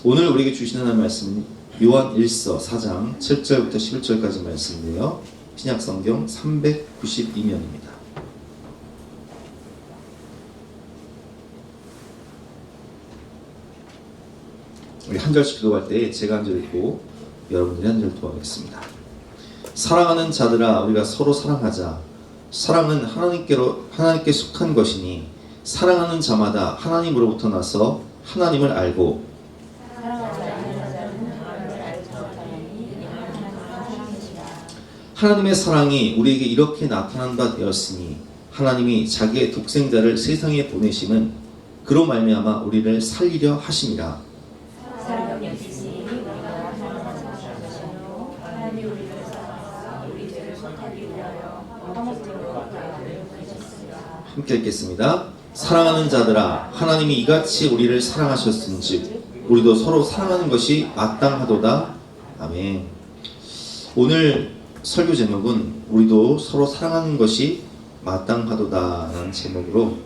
오늘 우리에게 주시는 하나님의 말씀은 요한 1서 4장 7절부터 11절까지 말씀인데요. 신약성경 392면입니다. 우리 한 절씩 기도할 때 제가 한 절 읽고 여러분들이 한 절 기도하겠습니다. 사랑하는 자들아, 우리가 서로 사랑하자. 사랑은 하나님께 속한 것이니 사랑하는 자마다 하나님으로부터 나서 하나님을 알고 하나님의 사랑이 우리에게 이렇게 나타난 바 되었으니 하나님이 자기의 독생자를 세상에 보내심은 그로 말미암아 우리를 살리려 하심이라. 함께 읽겠습니다. 사랑하는 자들아, 하나님이 이같이 우리를 사랑하셨은즉 우리도 서로 사랑하는 것이 마땅하도다. 아멘. 오늘 설교 제목은 우리도 서로 사랑하는 것이 마땅하도다 라는 제목으로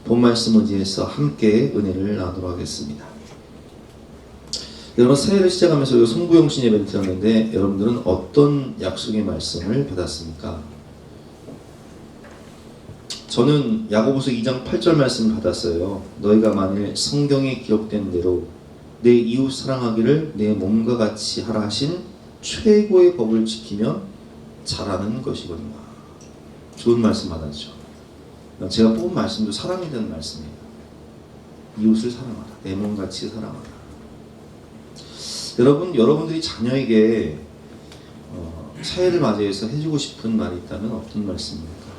본 말씀을 위해서 함께 은혜를 나누도록 하겠습니다. 여러분, 새해를 시작하면서 송구영신 예배를 드렸는데 여러분들은 어떤 약속의 말씀을 받았습니까? 저는 야고보서 2장 8절 말씀을 받았어요. 너희가 만일 성경에 기록된 대로 내 이웃 사랑하기를 내 몸과 같이 하라 하신 최고의 법을 지키면 잘하는 것이거든요. 좋은 말씀 받았죠. 제가 뽑은 말씀도 사랑에 대한 말씀이에요. 이웃을 사랑하라. 내 몸같이 사랑하라. 여러분들이 자녀에게 새해를 맞이해서 해주고 싶은 말이 있다면 어떤 말씀입니까?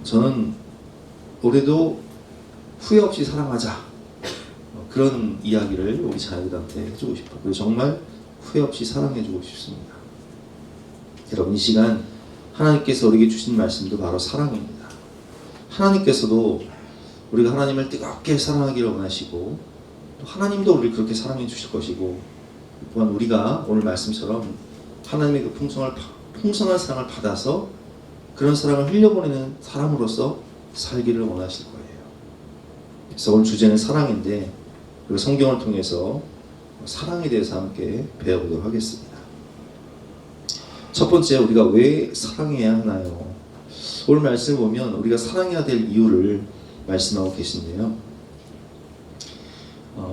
저는 올해도 후회 없이 사랑하자, 그런 이야기를 우리 자녀들한테 해주고 싶어요. 그리고 정말 후회 없이 사랑해주고 싶습니다. 여러분, 이 시간 하나님께서 우리에게 주신 말씀도 바로 사랑입니다. 하나님께서도 우리가 하나님을 뜨겁게 사랑하기를 원하시고 또 하나님도 우리를 그렇게 사랑해 주실 것이고, 또한 우리가 오늘 말씀처럼 하나님의 그 풍성한 사랑을 받아서 그런 사랑을 흘려보내는 사람으로서 살기를 원하실 거예요. 그래서 오늘 주제는 사랑인데, 그리고 성경을 통해서 사랑에 대해서 함께 배워보도록 하겠습니다. 첫 번째, 우리가 왜 사랑해야 하나요? 오늘 말씀을 보면 우리가 사랑해야 될 이유를 말씀하고 계신데요.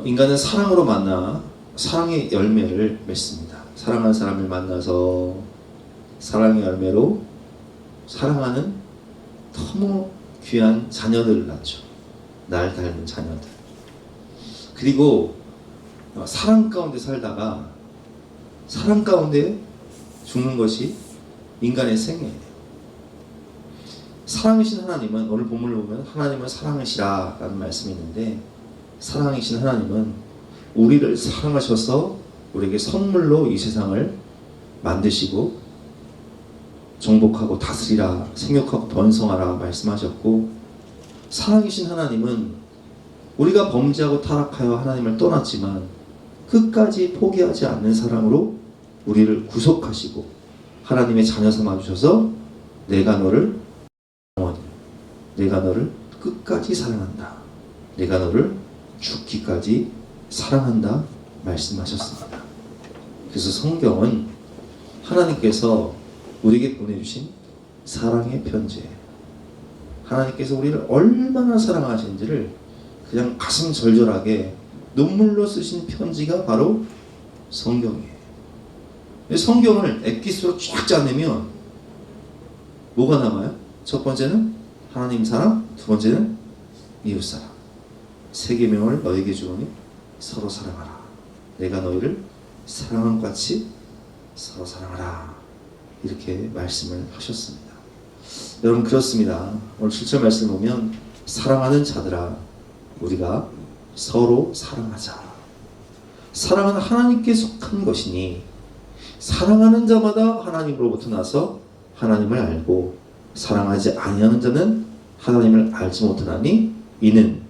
인간은 사랑으로 만나 사랑의 열매를 맺습니다. 사랑하는 사람을 만나서 사랑의 열매로 사랑하는 너무 귀한 자녀들을 낳죠. 날 닮은 자녀들. 그리고 사랑 가운데 살다가 사랑 가운데 죽는 것이 인간의 생애예요. 사랑이신 하나님은, 오늘 본문을 보면 하나님은 사랑이시라 라는 말씀이 있는데, 사랑이신 하나님은 우리를 사랑하셔서 우리에게 선물로 이 세상을 만드시고 정복하고 다스리라, 생육하고 번성하라 말씀하셨고, 사랑이신 하나님은 우리가 범죄하고 타락하여 하나님을 떠났지만 끝까지 포기하지 않는 사랑으로 우리를 구속하시고 하나님의 자녀 삼아주셔서 내가 너를 끝까지 사랑한다, 내가 너를 죽기까지 사랑한다 말씀하셨습니다. 그래서 성경은 하나님께서 우리에게 보내주신 사랑의 편지예요. 하나님께서 우리를 얼마나 사랑하시는지를 그냥 가슴 절절하게 눈물로 쓰신 편지가 바로 성경이에요. 성경을 엑기스로 쫙 짜내면 뭐가 남아요? 첫 번째는 하나님 사랑, 두 번째는 이웃 사랑. 세 계명을 너에게 주오니 서로 사랑하라. 내가 너희를 사랑한 것 같이 서로 사랑하라. 이렇게 말씀을 하셨습니다. 여러분, 그렇습니다. 오늘 7절 말씀을 보면 사랑하는 자들아, 우리가 서로 사랑하자. 사랑은 하나님께 속한 것이니 사랑하는 자마다 하나님으로부터 나서 하나님을 알고 사랑하지 아니하는 자는 하나님을 알지 못하나니 이는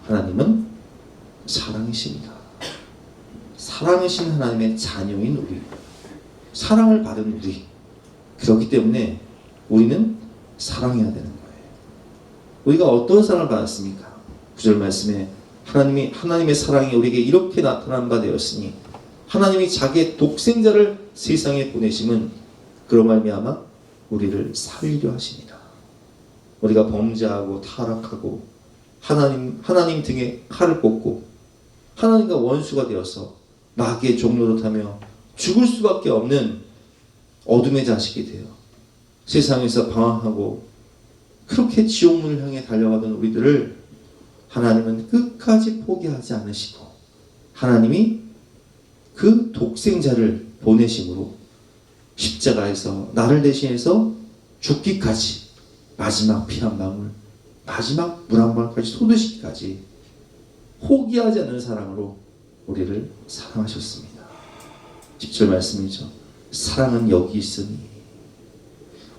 하나님은 사랑이십니다. 사랑이신 하나님의 자녀인 우리, 사랑을 받은 우리, 그렇기 때문에 우리는 사랑해야 되는 거예요. 우리가 어떤 사랑을 받았습니까? 9절 말씀에 하나님의 사랑이 우리에게 이렇게 나타난 바 되었으니 하나님이 자기의 독생자를 세상에 보내심은 그로 말미암아 우리를 살리려 하십니다. 우리가 범죄하고 타락하고 하나님 등에 칼을 꽂고 하나님과 원수가 되어서 마귀의 종로로 타며 죽을 수밖에 없는 어둠의 자식이 되어 세상에서 방황하고 그렇게 지옥문을 향해 달려가던 우리들을 하나님은 끝까지 포기하지 않으시고 하나님이 그 독생자를 보내심으로 십자가에서 나를 대신해서 죽기까지 마지막 피 한 방울, 마지막 물 한 방울까지 쏟으시기까지 포기하지 않는 사랑으로 우리를 사랑하셨습니다. 10절 말씀이죠. 사랑은 여기 있으니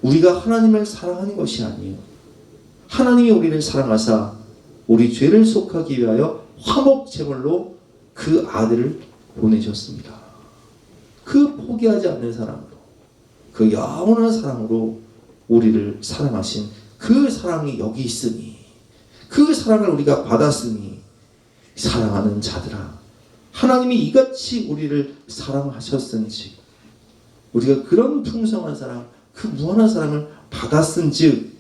우리가 하나님을 사랑하는 것이 아니에요. 하나님이 우리를 사랑하사 우리 죄를 속하기 위하여 화목제물로 그 아들을 보내셨습니다. 그 포기하지 않는 사랑으로, 그 영원한 사랑으로 우리를 사랑하신 그 사랑이 여기 있으니, 그 사랑을 우리가 받았으니 사랑하는 자들아, 하나님이 이같이 우리를 사랑하셨은지 우리가 그런 풍성한 사랑, 그 무한한 사랑을 받았은즉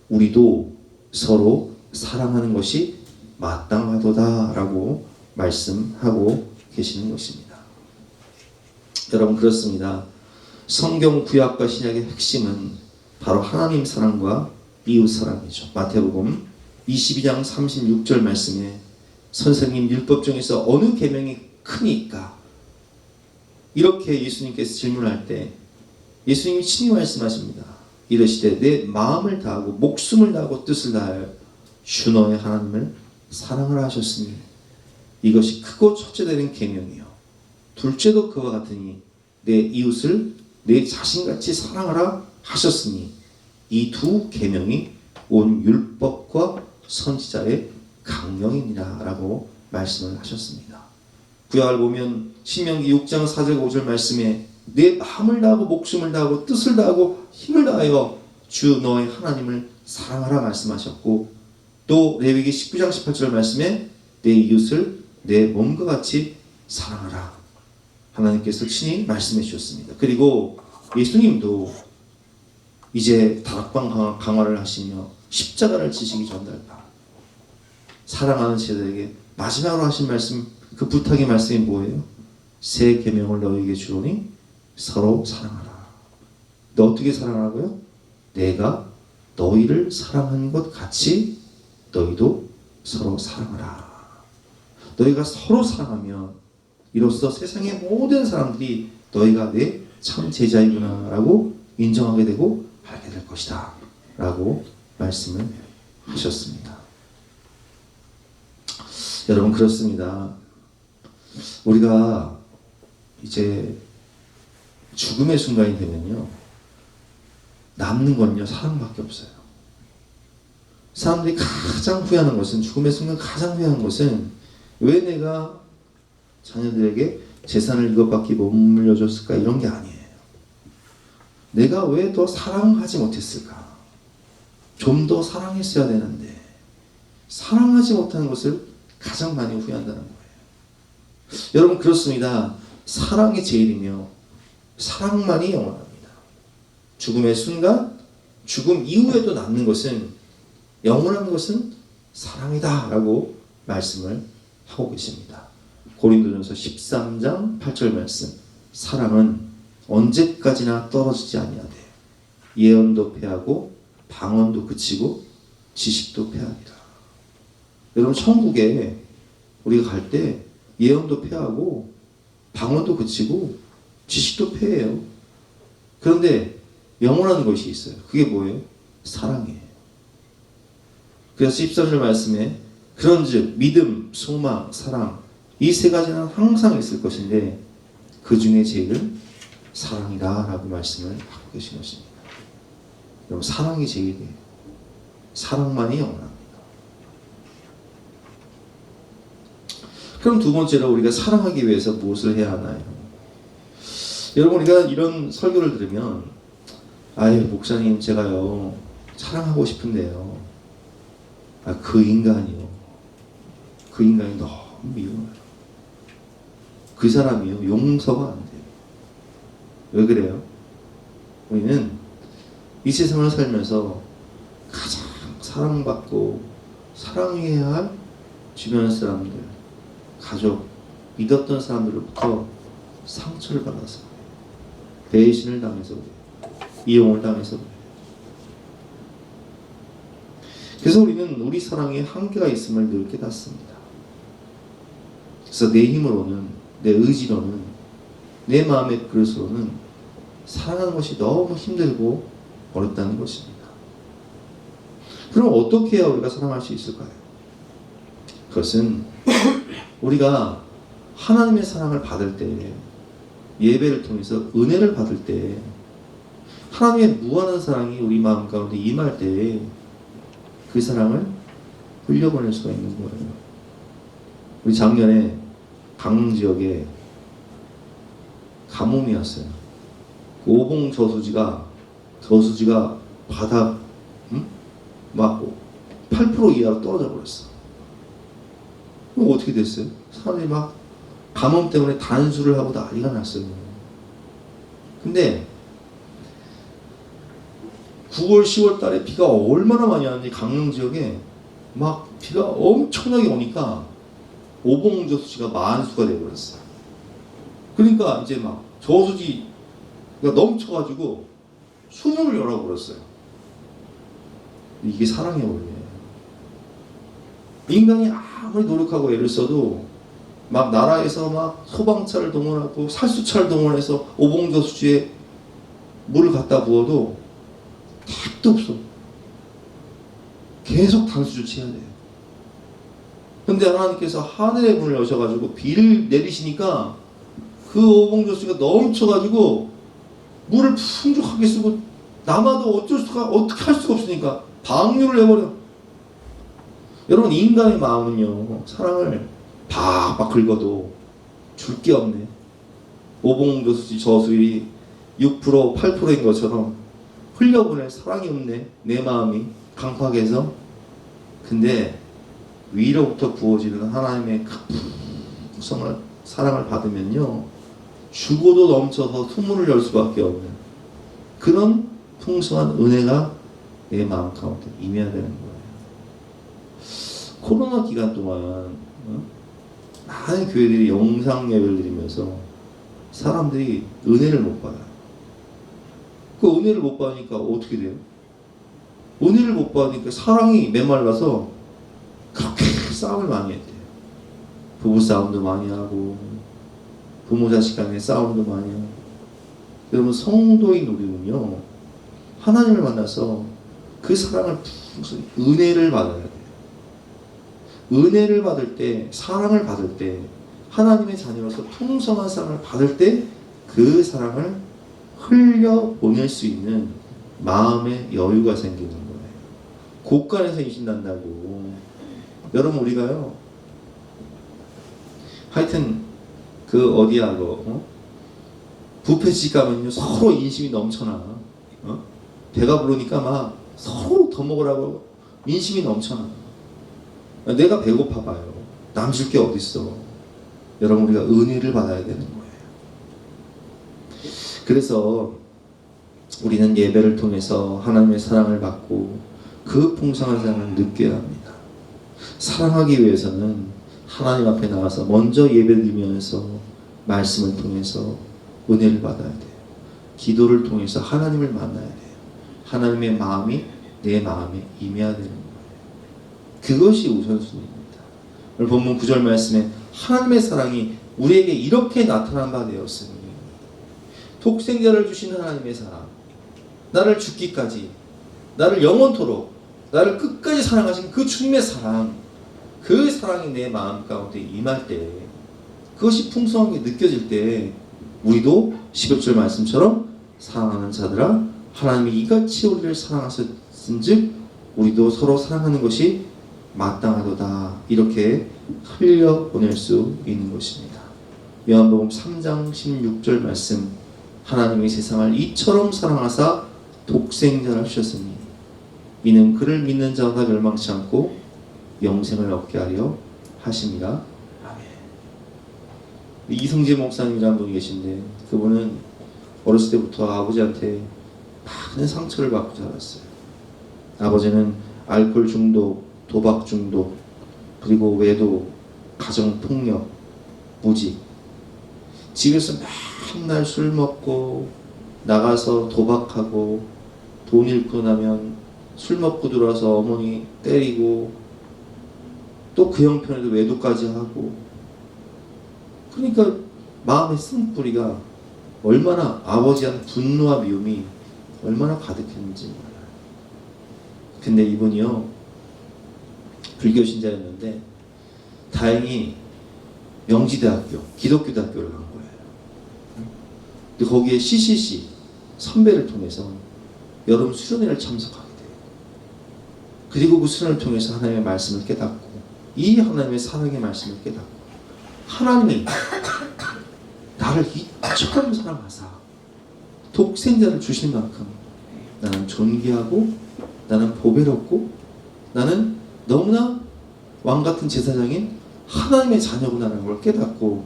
우리도 서로 사랑하는 것이 마땅하도다라고 말씀하고 계시는 것입니다. 여러분, 그렇습니다. 성경 구약과 신약의 핵심은 바로 하나님 사랑과 이웃 사랑이죠. 마태복음 22장 36절 말씀에 선생님, 율법 중에서 어느 계명이 크니까? 이렇게 예수님께서 질문할 때 예수님이 친히 말씀하십니다. 이르시되 내 마음을 다하고 목숨을 다하고 뜻을 다하여 주 너의 하나님을 사랑하라 하셨으니 이것이 크고 첫째 되는 계명이요 둘째도 그와 같으니 내 이웃을 내 자신같이 사랑하라 하셨으니 이 두 계명이 온 율법과 선지자의 강령이니라 라고 말씀을 하셨습니다. 구약을 보면 신명기 6장 4절 5절 말씀에 내 마음을 다하고 목숨을 다하고 뜻을 다하고 힘을 다하여 주 너의 하나님을 사랑하라 말씀하셨고, 또 레위기 19장 18절 말씀에 내 이웃을 내 몸과 같이 사랑하라 하나님께서 친히 말씀해 주셨습니다. 그리고 예수님도 이제 다락방 강화를 하시며 십자가를 지시기 전날까 사랑하는 제자에게 마지막으로 하신 말씀, 그 부탁의 말씀이 뭐예요? 새 계명을 너희에게 주노니 서로 사랑하라. 너 어떻게 사랑하라고요? 내가 너희를 사랑한 것 같이 너희도 서로 사랑하라. 너희가 서로 사랑하면 이로써 세상의 모든 사람들이 너희가 내 참 제자이구나 라고 인정하게 되고 알게 될 것이다 라고 말씀을 하셨습니다. 여러분, 그렇습니다. 우리가 이제 죽음의 순간이 되면요 남는 건요 사랑밖에 없어요. 사람들이 가장 후회하는 것은, 죽음의 순간 가장 후회하는 것은 왜 내가 자녀들에게 재산을 이것밖에 못 물려줬을까, 이런 게 아니에요. 내가 왜 더 사랑하지 못했을까? 좀 더 사랑했어야 되는데 사랑하지 못하는 것을 가장 많이 후회한다는 거예요. 여러분, 그렇습니다. 사랑이 제일이며 사랑만이 영원합니다. 죽음의 순간, 죽음 이후에도 남는 것은, 영원한 것은 사랑이다 라고 말씀을 하고 계십니다. 고린도전서 13장 8절 말씀, 사랑은 언제까지나 떨어지지 아니하되 예언도 패하고 방언도 그치고 지식도 패하리라. 여러분, 천국에 우리가 갈 때 예언도 패하고 방언도 그치고 지식도 패해요. 그런데 영원한 것이 있어요. 그게 뭐예요? 사랑이에요. 그래서 14절 말씀에 그런즉 믿음, 소망, 사랑, 이 세 가지는 항상 있을 것인데 그 중에 제일은 사랑이다 라고 말씀을 하고 계신 것입니다. 여러분, 사랑이 제일이에요. 사랑만이 영원합니다. 그럼 두 번째로 우리가 사랑하기 위해서 무엇을 해야 하나요? 여러분, 우리가 이런 설교를 들으면 아유, 목사님, 제가요 사랑하고 싶은데요, 그 인간이요, 그 인간이 너무 미워요. 그 사람이요, 용서가 안 돼요. 왜 그래요? 우리는 이 세상을 살면서 가장 사랑받고 사랑해야 할 주변 사람들, 가족, 믿었던 사람들로부터 상처를 받아서, 배신을 당해서 그래요. 이용을 당해서 그래요. 그래서 우리는 우리 사랑에 한계가 있음을 늘 깨닫습니다. 그래서 내 힘으로는, 내 의지로는, 내 마음의 그릇으로는 사랑하는 것이 너무 힘들고 어렵다는 것입니다. 그럼 어떻게 해야 우리가 사랑할 수 있을까요? 그것은 우리가 하나님의 사랑을 받을 때, 예배를 통해서 은혜를 받을 때, 하나님의 무한한 사랑이 우리 마음 가운데 임할 때 그 사랑을 흘려보낼 수가 있는 거예요. 우리 작년에 강릉 지역에 가뭄이 왔어요. 그 오봉 저수지가 바닥 막 8% 이하로 떨어져 버렸어. 그럼 어떻게 됐어요? 사람들이 막 가뭄 때문에 단수를 하고 난리가 났어요. 근데 9월, 10월 달에 비가 얼마나 많이 왔는지 강릉 지역에 막 비가 엄청나게 오니까 오봉 저수지가 만수가 되어버렸어요. 그러니까 이제 막 저수지가 넘쳐가지고 수문을 열어버렸어요. 이게 사랑의 원리예요. 인간이 아무리 노력하고 애를 써도 막 나라에서 막 소방차를 동원하고 살수차를 동원해서 오봉 저수지에 물을 갖다 부어도 택도 없어. 계속 단수 조치해야 돼요. 근데 하나님께서 하늘의 문을 여셔가지고 비를 내리시니까 그 오봉저수가 넘쳐가지고 물을 풍족하게 쓰고 남아도 어떻게 할 수가 없으니까 방류를 해버려. 여러분, 인간의 마음은요, 사랑을 박박 긁어도 줄 게 없네. 오봉저수지 저수율이 6% 8%인 것처럼 흘려보낼 사랑이 없네. 내 마음이 강팍해서. 근데 위로부터 부어지는 하나님의 풍성한 사랑을 받으면요, 죽어도 넘쳐서 수문을 열 수밖에 없는 그런 풍성한 은혜가 내 마음 가운데 임해야 되는 거예요. 코로나 기간 동안 많은 교회들이 영상 예배를 드리면서 사람들이 은혜를 못 받아요. 그 은혜를 못 받으니까 어떻게 돼요? 은혜를 못 받으니까 사랑이 메말라서 그렇게 싸움을 많이 했대요. 부부 싸움도 많이 하고, 부모 자식 간의 싸움도 많이 하고. 여러분, 성도인 우리는요, 하나님을 만나서 그 사랑을 은혜를 받아야 돼요. 은혜를 받을 때, 사랑을 받을 때, 하나님의 자녀로서 풍성한 사랑을 받을 때 그 사랑을 흘려보낼 수 있는 마음의 여유가 생기는 거예요. 곳간에서 임신난다고. 여러분, 우리가요, 하여튼 그 어디야, 뷔페집 가면요 서로 인심이 넘쳐나. 배가 부르니까 막 서로 더 먹으라고 인심이 넘쳐나. 내가 배고파 봐요. 남 줄 게 어딨어. 여러분, 우리가 은혜를 받아야 되는 거예요. 그래서 우리는 예배를 통해서 하나님의 사랑을 받고 그 풍성한 사랑을 느껴야 합니다. 사랑하기 위해서는 하나님 앞에 나가서 먼저 예배드리면서 말씀을 통해서 은혜를 받아야 돼요. 기도를 통해서 하나님을 만나야 돼요. 하나님의 마음이 내 마음에 임해야 되는 거예요. 그것이 우선순위입니다. 오늘 본문 9절 말씀에 하나님의 사랑이 우리에게 이렇게 나타난 바 되었으니, 독생자를 주신 하나님의 사랑, 나를 죽기까지, 나를 영원토록, 나를 끝까지 사랑하신 그 주님의 사랑, 그 사랑이 내 마음 가운데 임할 때, 그것이 풍성하게 느껴질 때 우리도 11절 말씀처럼 사랑하는 자들아 하나님이 이같이 우리를 사랑하셨은즉 우리도 서로 사랑하는 것이 마땅하도다, 이렇게 흘려보낼 수 있는 것입니다. 요한복음 3장 16절 말씀, 하나님이 세상을 이처럼 사랑하사 독생자를 주셨으니 이는 그를 믿는 자가 멸망치 않고 영생을 얻게 하려 하심이라. 아멘. 이승재 목사님이라는 분이 계신데 그분은 어렸을 때부터 아버지한테 많은 상처를 받고 자랐어요. 아버지는 알코올 중독, 도박 중독, 그리고 외도, 가정폭력, 무직. 집에서 맨날 술 먹고 나가서 도박하고 돈 잃고 나면 술 먹고 들어와서 어머니 때리고 또 그 형편에도 외도까지 하고. 그러니까 마음의 쓴뿌리가 얼마나 아버지한 분노와 미움이 얼마나 가득했는지 몰라요. 근데 이분이요 불교 신자였는데 다행히 명지대학교 기독교 대학교를 간 거예요. 근데 거기에 CCC 선배를 통해서 여름 수련회를 참석하게 돼요. 그리고 그 수련을 통해서 하나님의 말씀을 깨닫고 이 하나님의 사랑의 말씀을 깨닫고 하나님이 나를 이처럼 사랑하사 독생자를 주신 만큼 나는 존귀하고 나는 보배롭고 나는 너무나 왕같은 제사장인 하나님의 자녀구나라는 걸 깨닫고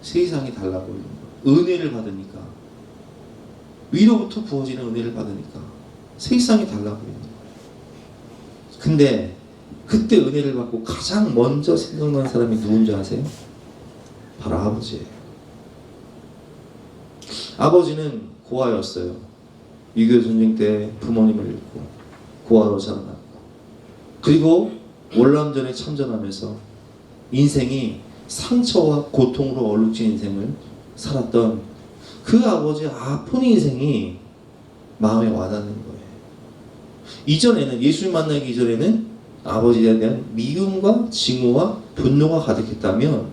세상이 달라 보이는 거예요. 은혜를 받으니까 위로부터 부어지는 은혜를 받으니까 세상이 달라 보이는 거예요. 근데 그때 은혜를 받고 가장 먼저 생각난 사람이 누군지 아세요? 바로 아버지예요. 아버지는 고아였어요. 6.25 전쟁 때 부모님을 잃고 고아로 자라났고 그리고 월남전에 참전하면서 인생이 상처와 고통으로 얼룩진 인생을 살았던 그 아버지의 아픈 인생이 마음에 와닿는 거예요. 이전에는 예수를 만나기 이전에는 아버지에 대한 미움과 증오와 분노가 가득했다면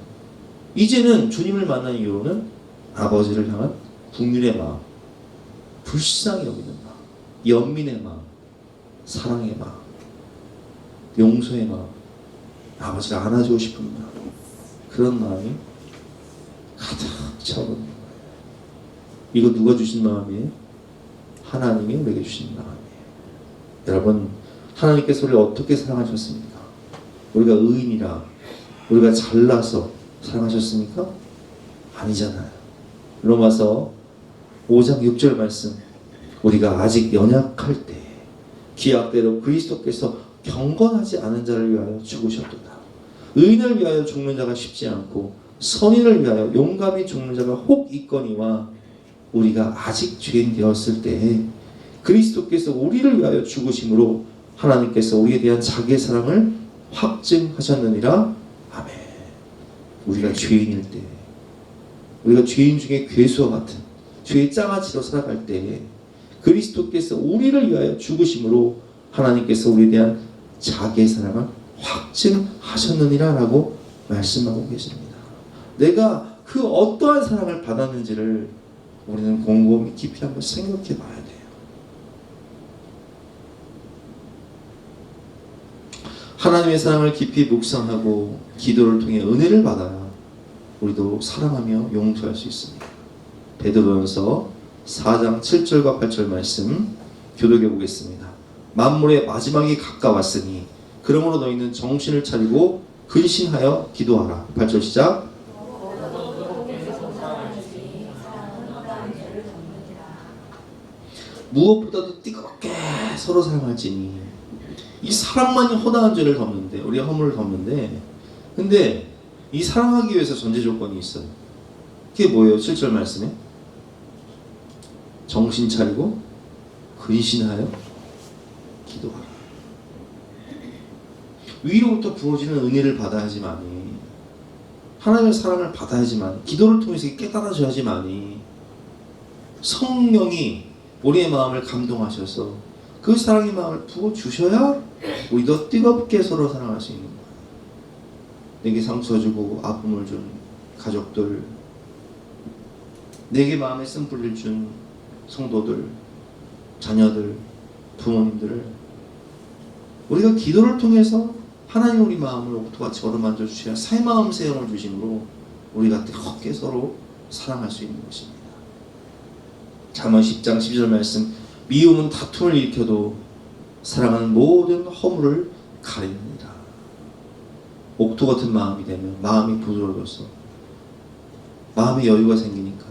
이제는 주님을 만난 이후로는 아버지를 향한 국률의 마음, 불쌍히 여기는 마음, 연민의 마음, 사랑의 마음, 용서의 마음, 아버지를 안아주고 싶은 마음, 그런 마음이 가득 차오르는 거예요. 이거 누가 주신 마음이에요? 하나님이 우리에게 주신 마음이에요. 여러분, 하나님께서 우리를 어떻게 사랑하셨습니까? 우리가 의인이라, 우리가 잘나서 사랑하셨습니까? 아니잖아요. 로마서 5장 6절 말씀, 우리가 아직 연약할 때 기약대로 그리스도께서 경건하지 않은 자를 위하여 죽으셨도다. 의인을 위하여 죽는 자가 쉽지 않고 선인을 위하여 용감히 죽는 자가 혹 있거니와 우리가 아직 죄인 되었을 때에 그리스도께서 우리를 위하여 죽으심으로 하나님께서 우리에 대한 자기의 사랑을 확증하셨느니라. 아멘. 우리가 죄인일 때, 우리가 죄인 중에 괴수와 같은 죄의 장아찌로 살아갈 때에 그리스도께서 우리를 위하여 죽으심으로 하나님께서 우리에 대한 자기의 사랑을 확증하셨느니라 라고 말씀하고 계십니다. 내가 그 어떠한 사랑을 받았는지를 우리는 곰곰이 깊이 한번 생각해 봐야 돼요. 하나님의 사랑을 깊이 묵상하고 기도를 통해 은혜를 받아야 우리도 사랑하며 용서할 수 있습니다. 베드로전서 4장 7절과 8절 말씀 교독해 보겠습니다. 만물의 마지막이 가까웠으니 그러므로 너희는 정신을 차리고 근신하여 기도하라. 8절 시작. 무엇보다도 뜨겁게 서로 사랑할지니. 이 사랑만이 허다한 죄를 덮는데, 우리가 허물을 덮는데, 근데 이 사랑하기 위해서 전제 조건이 있어요. 그게 뭐예요? 7절 말씀에 정신 차리고 근신하여 기도하라. 위로부터 부어지는 은혜를 받아야지만이, 하나님의 사랑을 받아야지만, 기도를 통해서 깨달아져야지만이 성령이 우리의 마음을 감동하셔서 그 사랑의 마음을 부어주셔야 우리도 뜨겁게 서로 사랑할 수 있는 거예요. 내게 상처 주고 아픔을 준 가족들, 내게 마음에 쓴뿌리를 준 성도들, 자녀들, 부모님들을 우리가 기도를 통해서 하나님 우리 마음을 옥토같이 어루만져 주셔야 새 마음 새 영을 주심으로 우리가 뜨겁게 서로 사랑할 수 있는 것입니다. 잠언 10장 12절 말씀, 미움은 다툼을 일으켜도 사랑은 모든 허물을 가리느니라. 옥토 같은 마음이 되면 마음이 부드러워져서 마음의 여유가 생기니까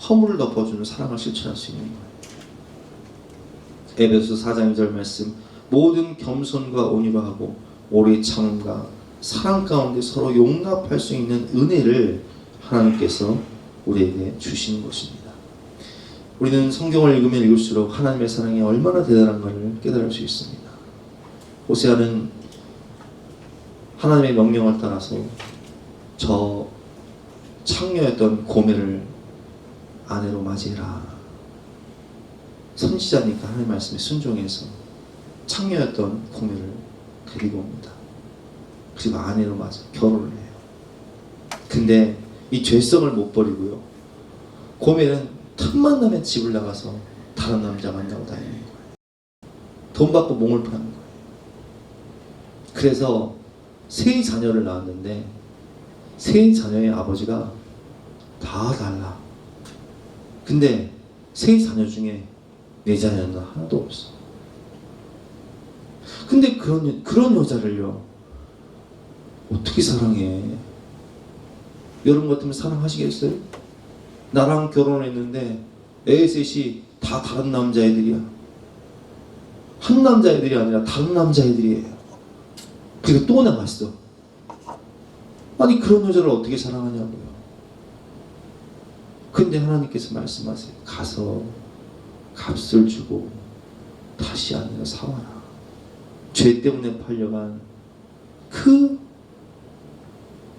허물을 덮어주는 사랑을 실천할 수 있는 거예요. 에베소서 4장 2절 말씀, 모든 겸손과 온유로 하고 오래 참음과 사랑 가운데 서로 용납할 수 있는 은혜를 하나님께서 우리에게 주시는 것입니다. 우리는 성경을 읽으면 읽을수록 하나님의 사랑이 얼마나 대단한 것을 깨달을 수 있습니다. 호세아는 하나님의 명령을 따라서 저 창녀였던 고멜을 아내로 맞이해라. 선지자니까 하나님 말씀에 순종해서 창녀였던 고멜을 데리고 옵니다. 그리고 아내로 맞아 결혼을 해요. 근데 이 죄성을 못 버리고요, 고멜은 틈만 나면 집을 나가서 다른 남자 만나고 다니는 거예요. 돈 받고 몸을 파는 거예요. 그래서 세 자녀를 낳았는데 세 자녀의 아버지가 다 달라. 근데 세 자녀 중에 내 자녀는 하나도 없어. 근데 그런 여자를요 어떻게 사랑해? 여러분 같으면 사랑하시겠어요? 나랑 결혼했는데 애 셋이 다 다른 남자애들이야. 한 남자애들이 아니라 다른 남자애들이에요. 그리고 또 나갔어. 아니 그런 여자를 어떻게 사랑하냐고요. 근데 하나님께서 말씀하세요. 가서 값을 주고 다시 아내를 사와라. 죄 때문에 팔려간 그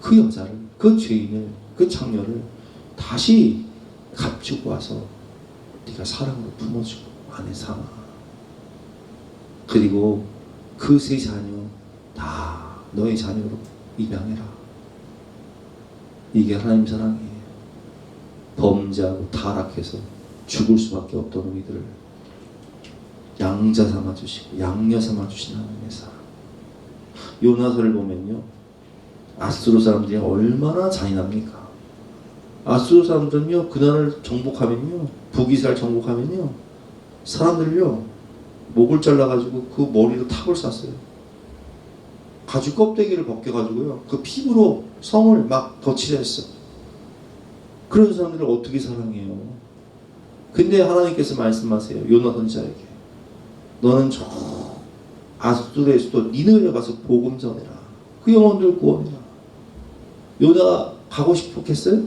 여자를, 그 죄인을, 그 창녀를 다시 값주고 와서 네가 사랑으로 품어주고 아내 삼아. 그리고 그 세 자녀 다 너의 자녀로 입양해라. 이게 하나님 사랑이에요. 범죄하고 타락해서 죽을 수밖에 없던 우리들을 양자 삼아주시고 양녀 삼아주시는 하나님의 사랑. 요나서를 보면요, 아수르 사람들이 얼마나 잔인합니까? 아수르 사람들은요, 그날을 정복하면요, 북이스라엘 정복하면요, 사람들요 목을 잘라가지고 그 머리로 탑을 쌌어요. 가죽 껍데기를 벗겨가지고요, 그 피부로 성을 막 덧칠을 했어. 그런 사람들을 어떻게 사랑해요? 근데 하나님께서 말씀하세요. 요나 선지자에게, 너는 저 아수르의 수도 니느웨 가서 복음 전해라. 그 영혼들 구원해라. 요나가 가고 싶었겠어요?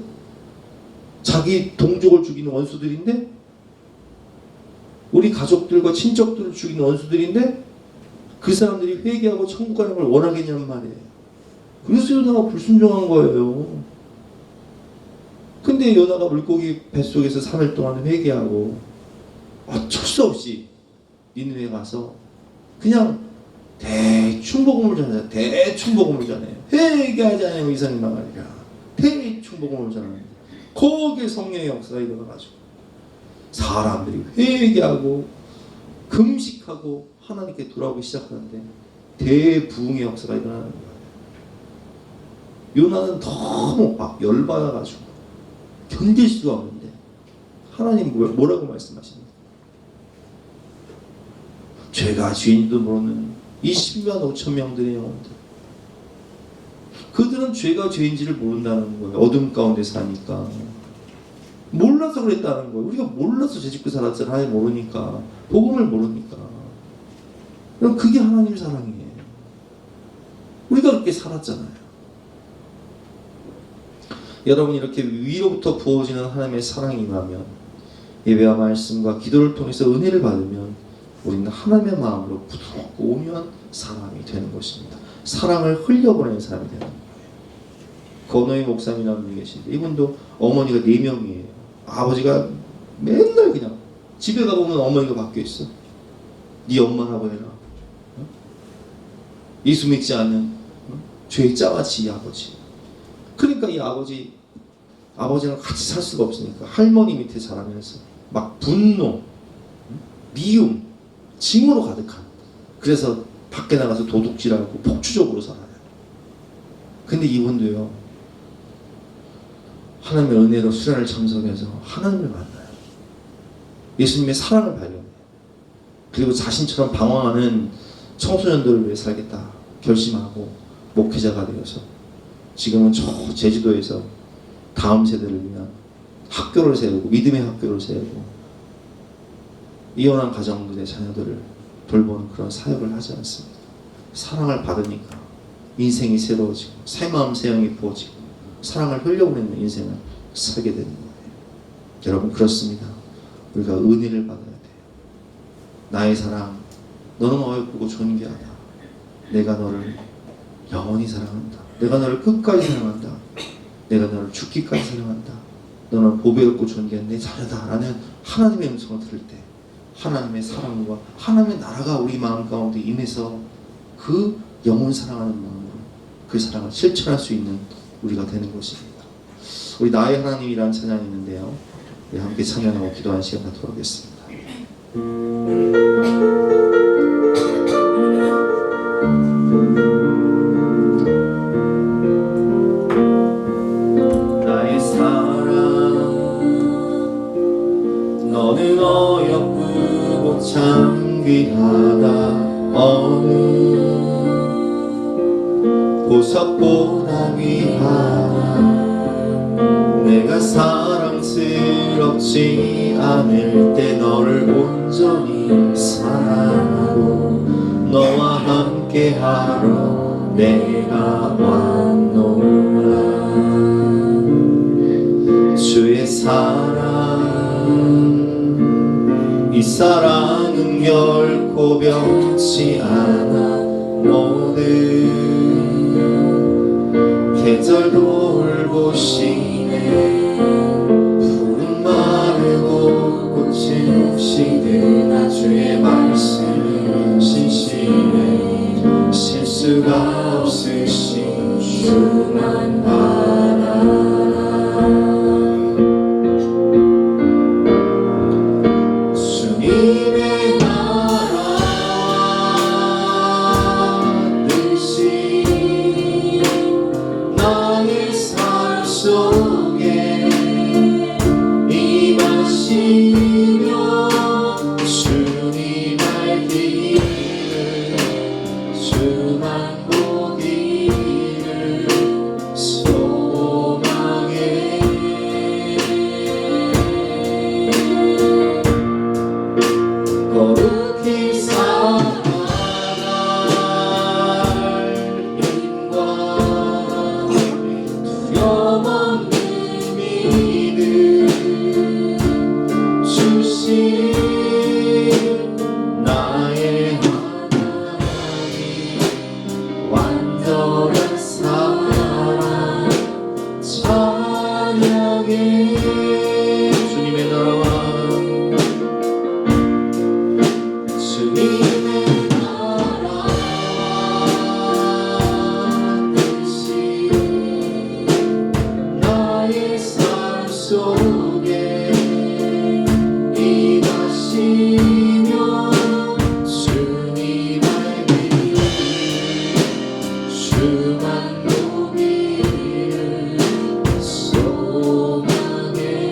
자기 동족을 죽이는 원수들인데, 우리 가족들과 친척들을 죽이는 원수들인데 그 사람들이 회개하고 천국 가는 걸 원하겠냐는 말이에요. 그래서 요나가 불순종한 거예요. 근데 요나가 물고기 뱃속에서 3일 동안 회개하고 어쩔 수 없이 니느웨 가서 그냥 대충 복음을 전해요. 대충 복음을 전해요. 회개하지 않으면 이상이 망하리라. 대충 복음을 전하는데 거기에 성령의 역사가 일어나가지고 사람들이 회개하고 금식하고 하나님께 돌아오기 시작하는데 대부흥의 역사가 일어나는 거예요. 요나는 너무 막 열받아가지고 견딜 수가 없는데 하나님 뭐라고 말씀하십니까? 죄가 죄인도 모르는 20만 5천 명들의 영혼들, 그들은 죄가 죄인지를 모른다는 거예요. 어둠 가운데 사니까 몰라서 그랬다는 거예요. 우리가 몰라서 죄짓고 살았잖아요. 하나님 모르니까, 복음을 모르니까. 그럼 그게 하나님 사랑이에요. 우리가 그렇게 살았잖아요. 여러분, 이렇게 위로부터 부어지는 하나님의 사랑이 임하면, 예배와 말씀과 기도를 통해서 은혜를 받으면 우리는 하나님의 마음으로 부드럽고 온유한 사람이 되는 것입니다. 사랑을 흘려보내는 사람이 되는 거예요. 건호의 목사님이라는 분이 계신데, 이분도 어머니가 4명이에요. 아버지가 맨날 그냥 집에 가보면 어머니가 바뀌어있어. 네 엄마라고 해라. 예수 믿지 않는 죄의 짜같이 이 아버지. 그러니까 이 아버지랑 같이 살 수가 없으니까 할머니 밑에 자라면서 막 분노, 미움, 징후로 가득한, 그래서 밖에 나가서 도둑질하고 폭주적으로 살아요. 근데 이분도요, 하나님의 은혜로 수련을 참석해서 하나님을 만나요. 예수님의 사랑을 발견해요. 그리고 자신처럼 방황하는 청소년들을 위해 살겠다 결심하고 목회자가 되어서 지금은 저 제주도에서 다음 세대를 위한 학교를 세우고 믿음의 학교를 세우고 이혼한 가정들의 자녀들을 돌보는 그런 사역을 하지 않습니다. 사랑을 받으니까 인생이 새로워지고 새 마음 새 영이 부어지고 사랑을 흘려보내는 인생을 살게 되는 거예요. 여러분 그렇습니다. 우리가 은혜를 받아야 돼요. 나의 사랑 너는 어여쁘고 존귀하다. 내가 너를 영원히 사랑한다. 내가 너를 끝까지 사랑한다. 내가 너를 죽기까지 사랑한다. 너는 보배롭고 존귀한 내 자녀다 라는 하나님의 음성을 들을 때 하나님의 사랑과 하나님의 나라가 우리 마음 가운데 임해서 그 영혼 사랑하는 마음으로 그 사랑을 실천할 수 있는 우리가 되는 것입니다. 우리 나의 하나님이라는 찬양이 있는데요. 우리 함께 찬양하고 기도하는 시간 갖도록 하겠습니다. 나의 사랑 너는 어여쁘고 참 귀하다. 어느 보석보다 귀하다. 내가 사랑스럽지 않을 때 너를 온전히 사랑하고 너와 함께하러 내가 왔노라. 주의 사랑 이 사랑은 결코 변치 않아. 모든 계절 돌보시네. 푸른 마르고 꽃은 시드나 주의 말씀은 신실해. 실수가 없으신 주만 바라라. 주님의 나라 뜻이 나의 삶 속에 임하시며 주님 알기를 주만 보기를 소망해. 거룩히 살아갈 힘과 두려움 없는 믿음 주신 나의 하나님. 완전한 사랑 찬양해. 주님의 나라와 주님의 나라와 뜻이 나의 삶 속에 임하시며 주님 알기를 주만 보기를 소망해.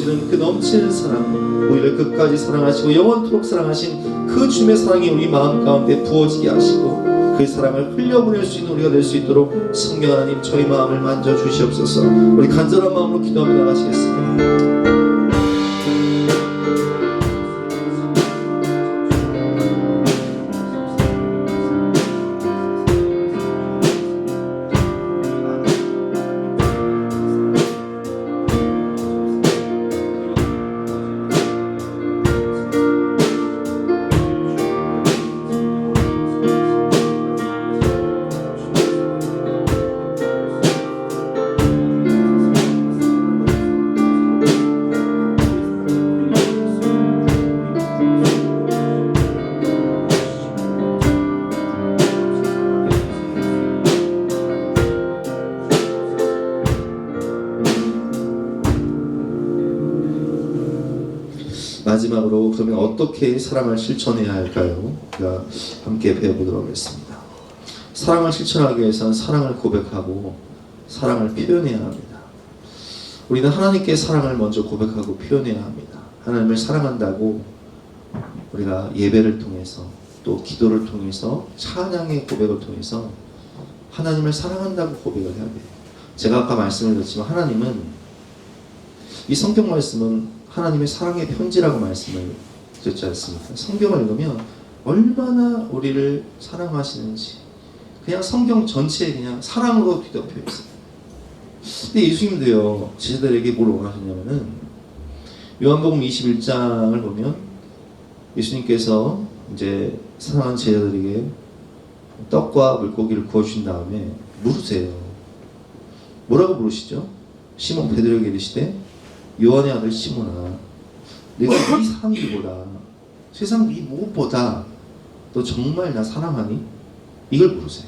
주시는 그 넘치는 사랑, 우리를 끝까지 사랑하시고 영원토록 사랑하신 그 주님의 사랑이 우리 마음 가운데 부어지게 하시고 그 사랑을 흘려보낼 수 있는 우리가 될 수 있도록 성령 하나님 저희 마음을 만져 주시옵소서. 우리 간절한 마음으로 기도하며 나가시겠습니다. 마지막으로 그러면 어떻게 사랑을 실천해야 할까요? 우리가 함께 배워보도록 하겠습니다. 사랑을 실천하기 위해서는 사랑을 고백하고 사랑을 표현해야 합니다. 우리는 하나님께 사랑을 먼저 고백하고 표현해야 합니다. 하나님을 사랑한다고 우리가 예배를 통해서 또 기도를 통해서 찬양의 고백을 통해서 하나님을 사랑한다고 고백을 해야 돼요. 제가 아까 말씀을 드렸지만 하나님은 이 성경 말씀은 하나님의 사랑의 편지라고 말씀을 드렸지 않습니까? 성경을 읽으면 얼마나 우리를 사랑하시는지 그냥 성경 전체에 그냥 사랑으로 뒤덮여 있어요. 근데 예수님도요 제자들에게 뭘 원하셨냐면은 요한복음 21장을 보면 예수님께서 이제 사랑하는 제자들에게 떡과 물고기를 구워주신 다음에 물으세요. 뭐라고 물으시죠? 시몬 베드로에게 이르시되 요한의 아들 시몬아, 내가 이 사람들보다 세상 이 무엇보다 너 정말 나 사랑하니? 이걸 물으세요.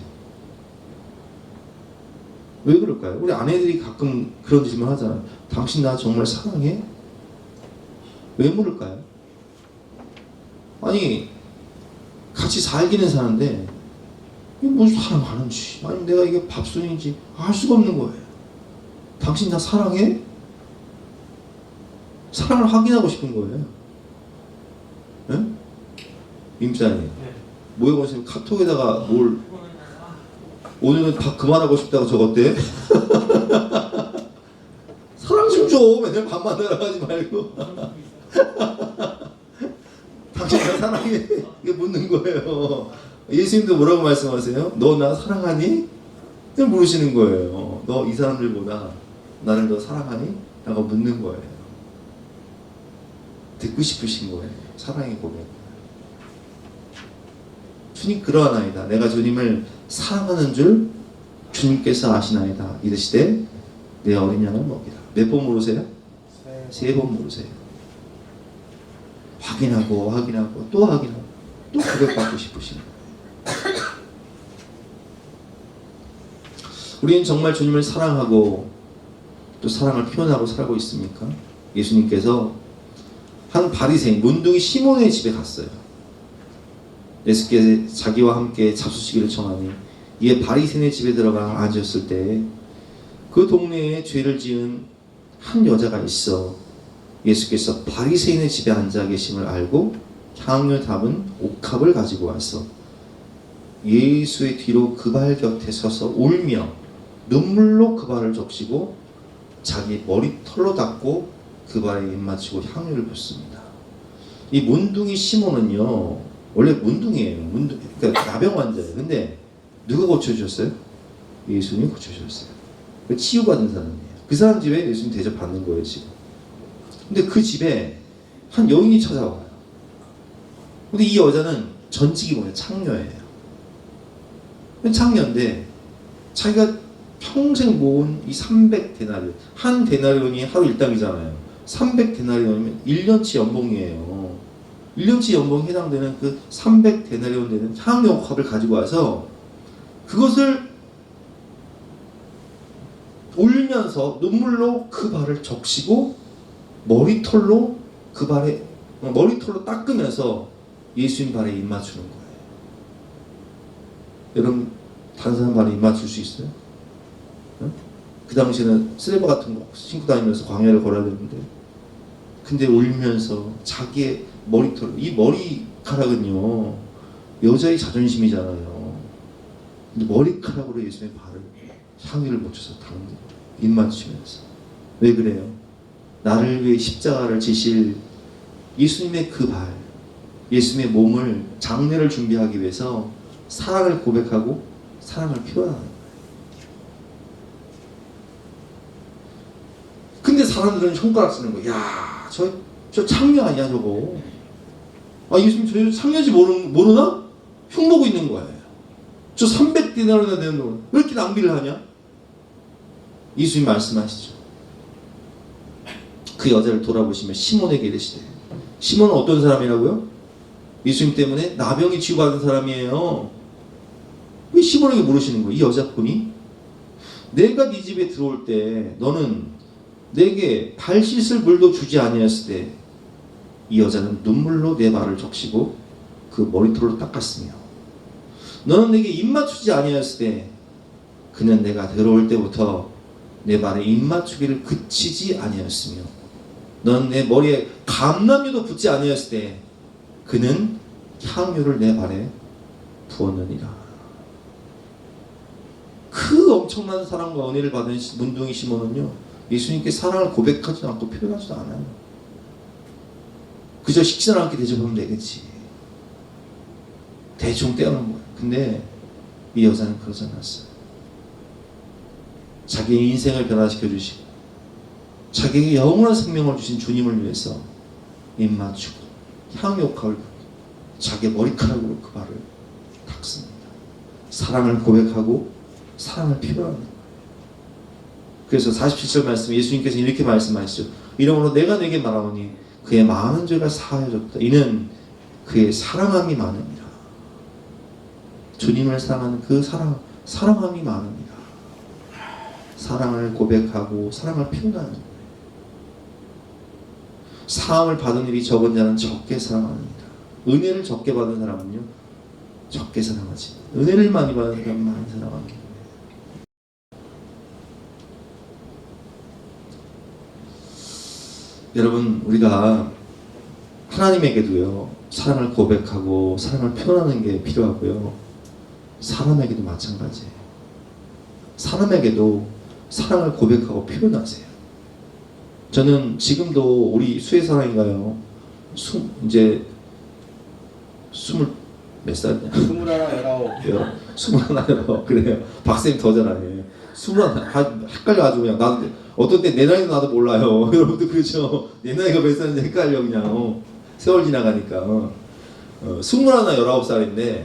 왜 그럴까요? 우리 아내들이 가끔 그런 질문 하잖아요. 당신 나 정말 사랑해? 왜 물을까요? 아니 같이 살기는 사는데 이게 무슨 사랑하는지 아니 내가 이게 밥순인지 알 수가 없는 거예요. 당신 나 사랑해? 사랑을 확인하고 싶은 거예요. 네? 임사님 네. 뭐에 보시면 카톡에다가 뭘 오늘은 다 그만하고 싶다고 적었대. 사랑 좀 줘. 맨날 밥만 날아가지 말고. 당신 나 사랑해? 이게 묻는 거예요. 예수님도 뭐라고 말씀하세요? 너 나 사랑하니? 물으시는 거예요. 너 이 사람들보다 나를 더 사랑하니? 라고 묻는 거예요. 듣고 싶으신 거예요. 사랑의 고백. 주님 그러하나이다. 내가 주님을 사랑하는 줄 주님께서 아시나이다. 이르시되 내 어린 양을 먹이라. 몇 번 물으세요? 3번 물으세요. 확인하고 또 확인하고 또 고백받고 싶으신 거예요. 우리는 정말 주님을 사랑하고 또 사랑을 표현하고 살고 있습니까? 예수님께서 한 바리새인 문둥이 시몬의 집에 갔어요. 예수께서 자기와 함께 잡수시기를 청하니 이에 바리새인의 집에 들어가 앉았을 때 그 동네에 죄를 지은 한 여자가 있어 예수께서 바리새인의 집에 앉아 계심을 알고 향유 담은 옥합을 가지고 와서 예수의 뒤로 그 발 곁에 서서 울며 눈물로 그 발을 적시고 자기 머리털로 닦고 그 발에 입 맞추고 향유를 붓습니다. 이 문둥이 시몬은요 원래 문둥이에요. 그러니까 나병 환자예요. 근데 누가 고쳐주셨어요? 예수님이 고쳐주셨어요. 치유받은 사람이에요. 그 사람 집에 예수님 대접받는 거예요 지금. 근데 그 집에 한 여인이 찾아와요. 근데 이 여자는 전직이 뭐예요? 창녀예요. 창녀인데 자기가 평생 모은 이 300데나리온, 한 데나리온이 하루 일당이잖아요. 300데나리온이면 1년치 연봉이에요. 1년치 연봉에 해당되는 그 300데나리온 되는 향유옥합을 가지고 와서 그것을 울면서 눈물로 그 발을 적시고 머리털로 그 발에 머리털로 닦으면서 예수님 발에 입 맞추는 거예요. 여러분 다른 사람 발에 입 맞출 수 있어요? 그 당시에는 슬리퍼 같은 거 신고 다니면서 광야를 걸어야 되는데 근데 울면서 자기의 머리털, 이 머리카락은요 여자의 자존심이잖아요. 근데 머리카락으로 예수님의 발을 향유를 묻혀서 닦는 거예요. 입 맞추면서. 왜 그래요? 나를 위해 십자가를 지실 예수님의 그 발, 예수님의 몸을 장례를 준비하기 위해서 사랑을 고백하고 사랑을 표현하는 거예요. 근데 사람들은 손가락 쓰는 거예요. 야, 저 창녀 아니야 저거. 아, 예수님 저 창녀지 모르나? 흉보고 있는 거예요. 저 300디나르나 되는 돈 왜 이렇게 낭비를 하냐? 예수님 말씀하시죠. 그 여자를 돌아보시며 시몬에게 이르시되, 시몬은 어떤 사람이라고요? 예수님 때문에 나병이 치유받은 사람이에요. 왜 시몬에게 물으시는 거예요? 이 여자분이 내가 네 집에 들어올 때 너는 내게 발 씻을 물도 주지 아니었을 때 이 여자는 눈물로 내 발을 적시고 그 머리털로 닦았으며, 너는 내게 입 맞추지 아니었을 때 그는 내가 들어올 때부터 내 발에 입 맞추기를 그치지 아니었으며, 너는 내 머리에 감람유도 붓지 아니었을 때 그는 향유를 내 발에 부었느니라. 그 엄청난 사랑과 은혜를 받은 문둥이 시몬은요, 예수님께 사랑을 고백하지 않고 표현하지도 않아요. 그저 식사를 함께 대접하면 되겠지. 대충 떼어놓은 거예요. 근데 이 여자는 그러지 않았어요. 자기의 인생을 변화시켜 주시고 자기에게 영원한 생명을 주신 주님을 위해서 입 맞추고 향유옥합을 부고 자기의 머리카락으로 그 발을 닦습니다. 사랑을 고백하고 사랑을 표현하는 거예요. 그래서 47절 말씀 예수님께서 이렇게 말씀하시죠. 이러므로 내가 내게 말하노니 그의 많은 죄가 사하여졌다. 이는 그의 사랑함이 많음이라. 주님을 사랑하는 그 사랑함이 많음이라. 사랑을 고백하고 사랑을 표현하는 거예요. 사함을 받은 일이 적은 자는 적게 사랑합니다. 은혜를 적게 받은 사람은요 적게 사랑하지, 은혜를 많이 받은 사람은 많이 사랑합니다. 여러분, 우리가 하나님에게도요 사랑을 고백하고 사랑을 표현하는 게 필요하고요, 사람에게도 마찬가지예요. 사람에게도 사랑을 고백하고 표현하세요. 저는 지금도 우리 수혜사랑인가요? 이제 20 몇 살이냐? 21, 19. 21, 19. 그래요. 박쌤 더 잘하네. 21, 헷갈려 아주 그냥. 나도 어떤 때 내 나이도 나도 몰라요. 여러분도 그렇죠? 내 나이가 몇 살인지 헷갈려 그냥. 세월 지나가니까. 21, 19살인데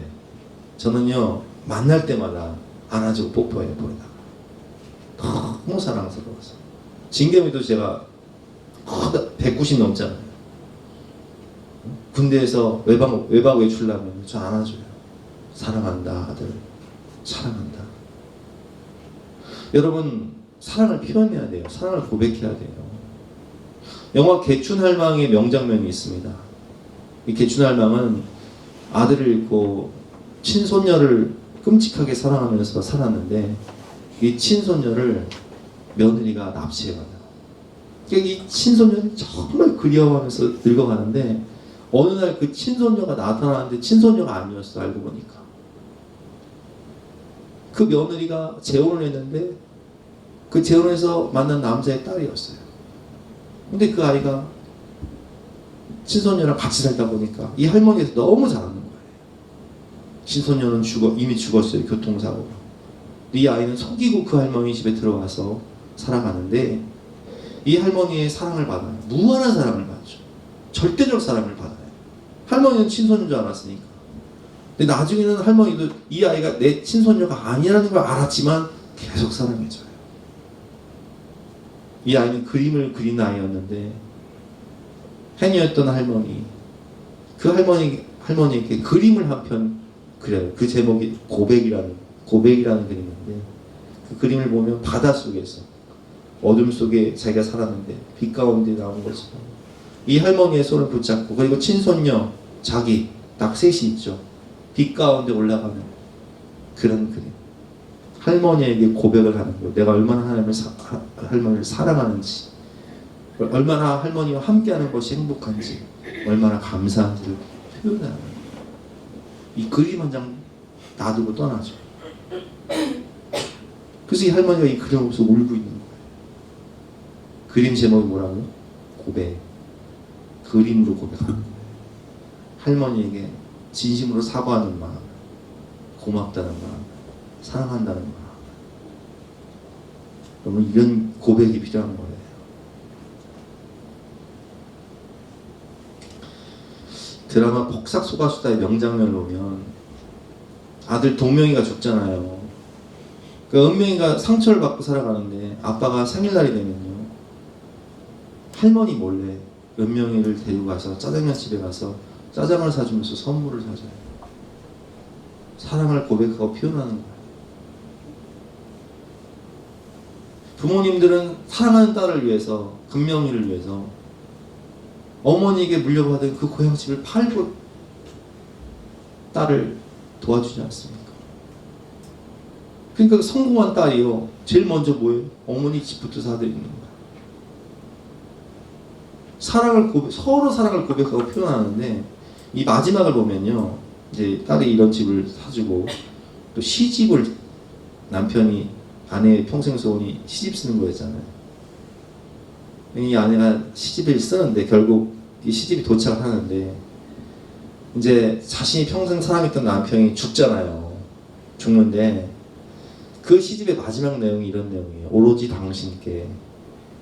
저는요 만날 때마다 안아주고 뽀뽀해요. 보이다가 너무 사랑스러워서. 진겸이도 제가 190 넘잖아요. 군대에서 외박 외출하면 저 안아줘요. 사랑한다 아들, 사랑한다. 여러분, 사랑을 표현해야 돼요. 사랑을 고백해야 돼요. 영화 개춘할망의 명장면이 있습니다. 이 개춘할망은 아들을 잃고 친손녀를 끔찍하게 사랑하면서 살았는데 이 친손녀를 며느리가 납치해가요. 이 친손녀를 정말 그리워하면서 늙어가는데 어느 날 그 친손녀가 나타나는데 친손녀가 아니었어. 알고 보니까 그 며느리가 재혼을 했는데 그 재혼해서 만난 남자의 딸이었어요. 근데 그 아이가 친손녀랑 같이 살다 보니까 이 할머니에서 너무 잘하는 거예요. 친손녀는 이미 죽었어요. 교통사고로. 이 아이는 속이고 그 할머니 집에 들어와서 살아가는데 이 할머니의 사랑을 받아요. 무한한 사랑을 받죠. 절대적 사랑을 받아요. 할머니는 친손녀인 줄 알았으니까. 근데 나중에는 할머니도 이 아이가 내 친손녀가 아니라는 걸 알았지만 계속 사랑해줘요. 이 아이는 그림을 그린 아이였는데 해녀였던 할머니, 그 할머니에게 그림을 한 편 그려요. 그 제목이 고백이라는 그림인데 그 그림을 보면 바닷속에서 어둠 속에 자기가 살았는데 빛 가운데 나온 것처럼 이 할머니의 손을 붙잡고, 그리고 친손녀 자기 딱 셋이 있죠. 빛 가운데 올라가는 그런 그림. 할머니에게 고백을 하는 거예요. 내가 얼마나 할머니를 사랑하는지. 얼마나 할머니와 함께하는 것이 행복한지, 얼마나 감사한지를 표현하는 거예요. 이 그림 한 장 놔두고 떠나죠. 그래서 이 할머니가 이 그림 앞에서 울고 있는 거예요. 그림 제목이 뭐라고요? 고백. 그림으로 고백하는 거예요. 할머니에게 진심으로 사과하는 마음, 고맙다는 마음, 사랑한다는 마음. 여러분, 이런 고백이 필요한 거예요. 드라마 폭삭소가수다의 명장면을 보면 아들 동명이가 죽잖아요. 그 은명이가 상처를 받고 살아가는데 아빠가 생일날이 되면요, 할머니 몰래 은명이를 데리고 가서 짜장면 집에 가서 짜장을 사주면서 선물을 사줘요. 사랑을 고백하고 표현하는 거예요. 부모님들은 사랑하는 딸을 위해서, 금명이를 위해서 어머니에게 물려받은 그 고향집을 팔고 딸을 도와주지 않습니까? 그러니까 성공한 딸이요, 제일 먼저 뭐예요? 어머니 집부터 사드리는 거예요. 사랑을 서로 사랑을 고백하고 표현하는데, 이 마지막을 보면요, 이제 딸이 이런 집을 사주고 또 시집을, 남편이 아내의 평생 소원이 시집 쓰는 거였잖아요. 이 아내가 시집을 쓰는데 결국 이 시집이 도착을 하는데, 이제 자신이 평생 사랑했던 남편이 죽잖아요. 죽는데 그 시집의 마지막 내용이 이런 내용이에요. 오로지 당신께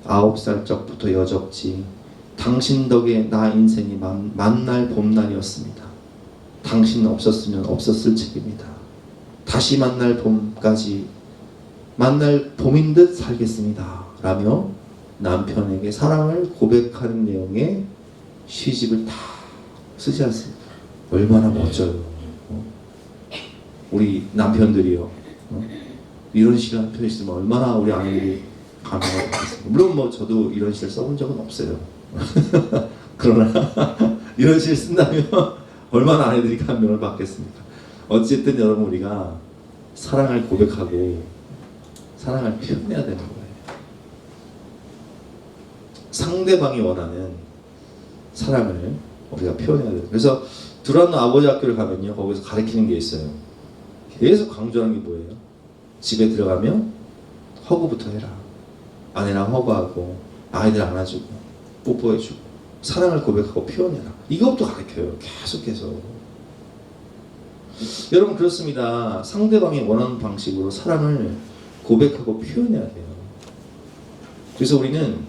9살 적부터 여적지 당신 덕에 나 인생이 만날 봄날이었습니다. 당신 없었으면 없었을 책입니다. 다시 만날 봄까지 만날 봄인 듯 살겠습니다. 라며 남편에게 사랑을 고백하는 내용의 시집을 다 쓰지 않습니다. 얼마나 멋져요. 우리 남편들이요, 이런 시를 한 편 있으면 얼마나 우리 아내들이 감동을 받겠습니까? 물론 뭐 저도 이런 시를 써본 적은 없어요. 그러나 이런 시를 쓴다면 얼마나 아내들이 감명을 받겠습니까? 어쨌든 여러분, 우리가 사랑을 고백하고 사랑을 표현해야 되는 거예요. 상대방이 원하는 사랑을 우리가 표현해야 돼요. 그래서 두란노 아버지 학교를 가면요, 거기서 가르치는 게 있어요. 계속 강조하는 게 뭐예요? 집에 들어가면 허구부터 해라. 아내랑 허구하고 아이들 안아주고 뽀뽀해주고 사랑을 고백하고 표현해라. 이것도 가르쳐요. 계속해서. 여러분, 그렇습니다. 상대방이 원하는 방식으로 사랑을 고백하고 표현해야 돼요. 그래서 우리는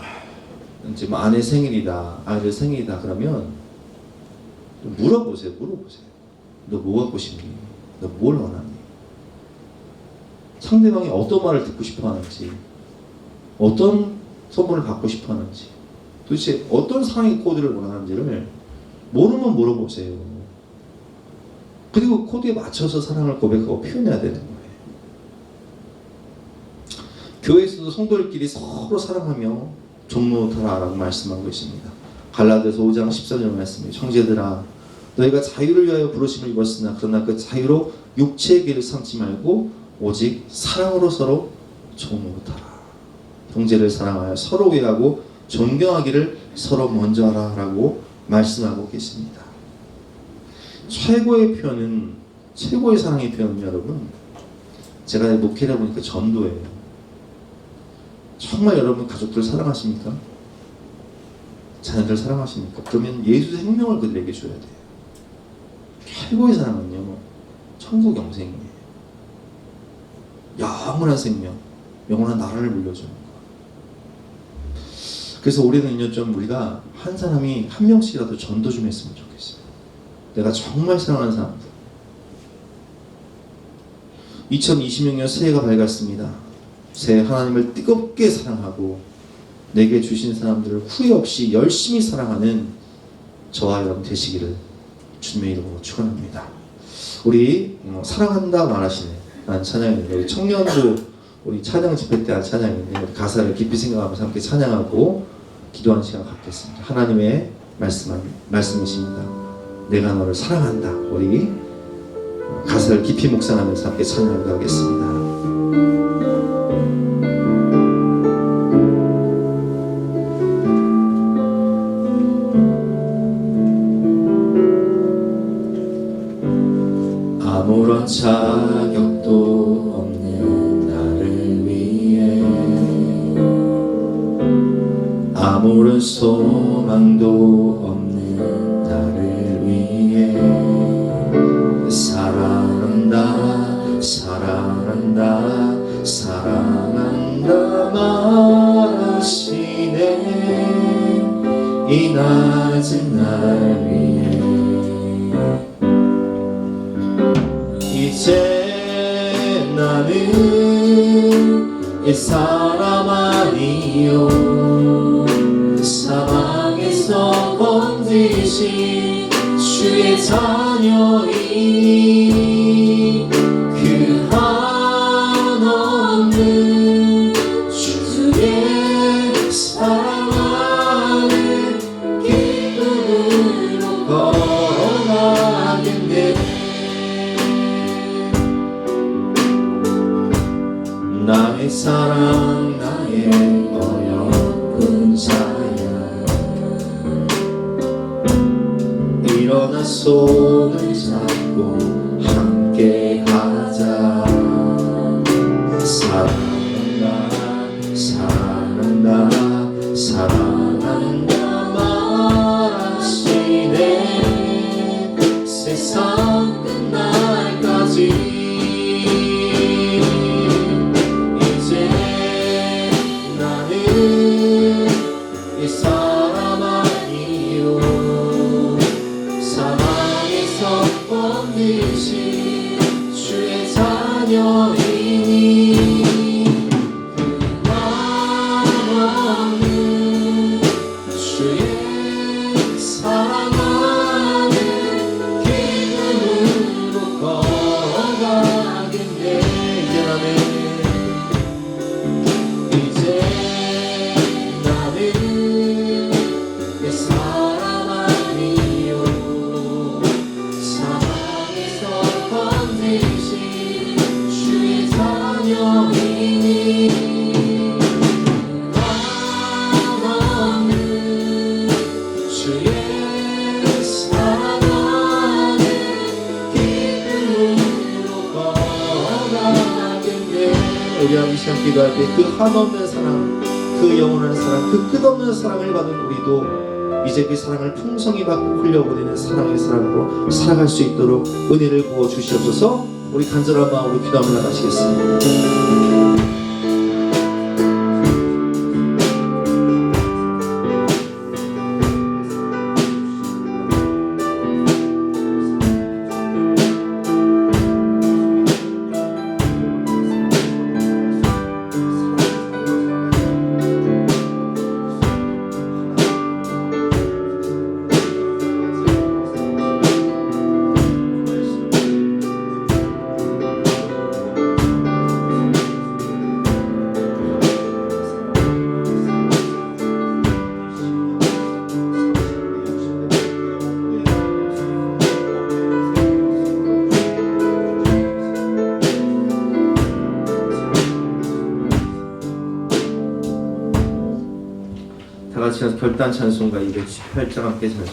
이제 뭐 아내 생일이다, 아이들 생일이다 그러면 물어보세요. 너 뭐 갖고 싶니? 너 뭘 원하니? 상대방이 어떤 말을 듣고 싶어 하는지, 어떤 선물을 받고 싶어 하는지, 도대체 어떤 사랑의 코드를 원하는지를 모르면 물어보세요. 그리고 코드에 맞춰서 사랑을 고백하고 표현해야 되는 거예요. 교회에서도 성도들끼리 서로 사랑하며 종로타라라고 말씀하고 있습니다. 갈라디아서 5장 14절 말씀이에요. 형제들아, 너희가 자유를 위하여 부르심을 입었으나 그러나 그 자유로 육체의 길을 삼지 말고 오직 사랑으로 서로 종노릇하라. 형제를 사랑하여 서로 위하고 존경하기를 서로 먼저 하라라고 말씀하고 계십니다. 최고의 표현은, 최고의 사랑의 표현은 여러분, 제가 목회를 보니까 전도예요. 정말 여러분 가족들 사랑하십니까? 자녀들 사랑하십니까? 그러면 예수의 생명을 그들에게 줘야 돼요. 최고의 사랑은요, 천국 영생이에요. 영원한 생명, 영원한 나라를 물려주는 거. 그래서 올해는요, 좀 우리가 한 사람이 한 명씩이라도 전도 좀 했으면 좋겠어요. 내가 정말 사랑하는 사람들. 2026년 새해가 밝았습니다. 새해 하나님을 뜨겁게 사랑하고 내게 주신 사람들을 후회 없이 열심히 사랑하는 저와 여러분 되시기를 주님의 이름으로 축원합니다. 우리 사랑한다 말하시네 라는 찬양인데, 우리 청년부 우리 찬양 집회 때 한 찬양인데, 우리 가사를 깊이 생각하면서 함께 찬양하고 기도하는 시간 갖겠습니다. 하나님의 말씀이십니다. 내가 너를 사랑한다. 우리 가사를 깊이 묵상하면서 함께 찬양하겠습니다. 아무런 자격도 없는 나를 위해 아무런 소망도 없는 나를 위해 사랑한다 사랑한다 사랑한다 말하시네 이 낮은 날 위해 이제 나는 이 사람 아니요 사망에서 건지신 주의 자녀이니 그 한없는 주의 사랑 안에 기쁨으로 걸어가겠네 나의 사랑 나의 어여쁜 자야 일어나 손을 잡고 함께 가자 사랑한다 사랑한다 사랑한다 말하시네 세상 끝날까지 이 사람 아니요 사망에서 건지신 주의 자녀이니 한없는 주의 사랑 안에 기쁨으로 걸어가겠네 이제 나는 내 사람 아니요 사망에서 건지신 주의 자녀이니 한없는 주의 사랑 안에 기쁨으로 걸어가겠네 우리 아버지 시간 기도할 때 그 한없는 사랑 그 영원한 사랑, 그 끝없는 사랑을 받은 우리도 이제 그 사랑을 풍성히 받고 흘려보내는 사랑의 사랑으로 살아갈 수 있도록 은혜를 부어 주시옵소서. 우리 간절한 마음으로 기도하며 나가시겠습니다. 다 같이 결단 찬송가 218장 함께 찬송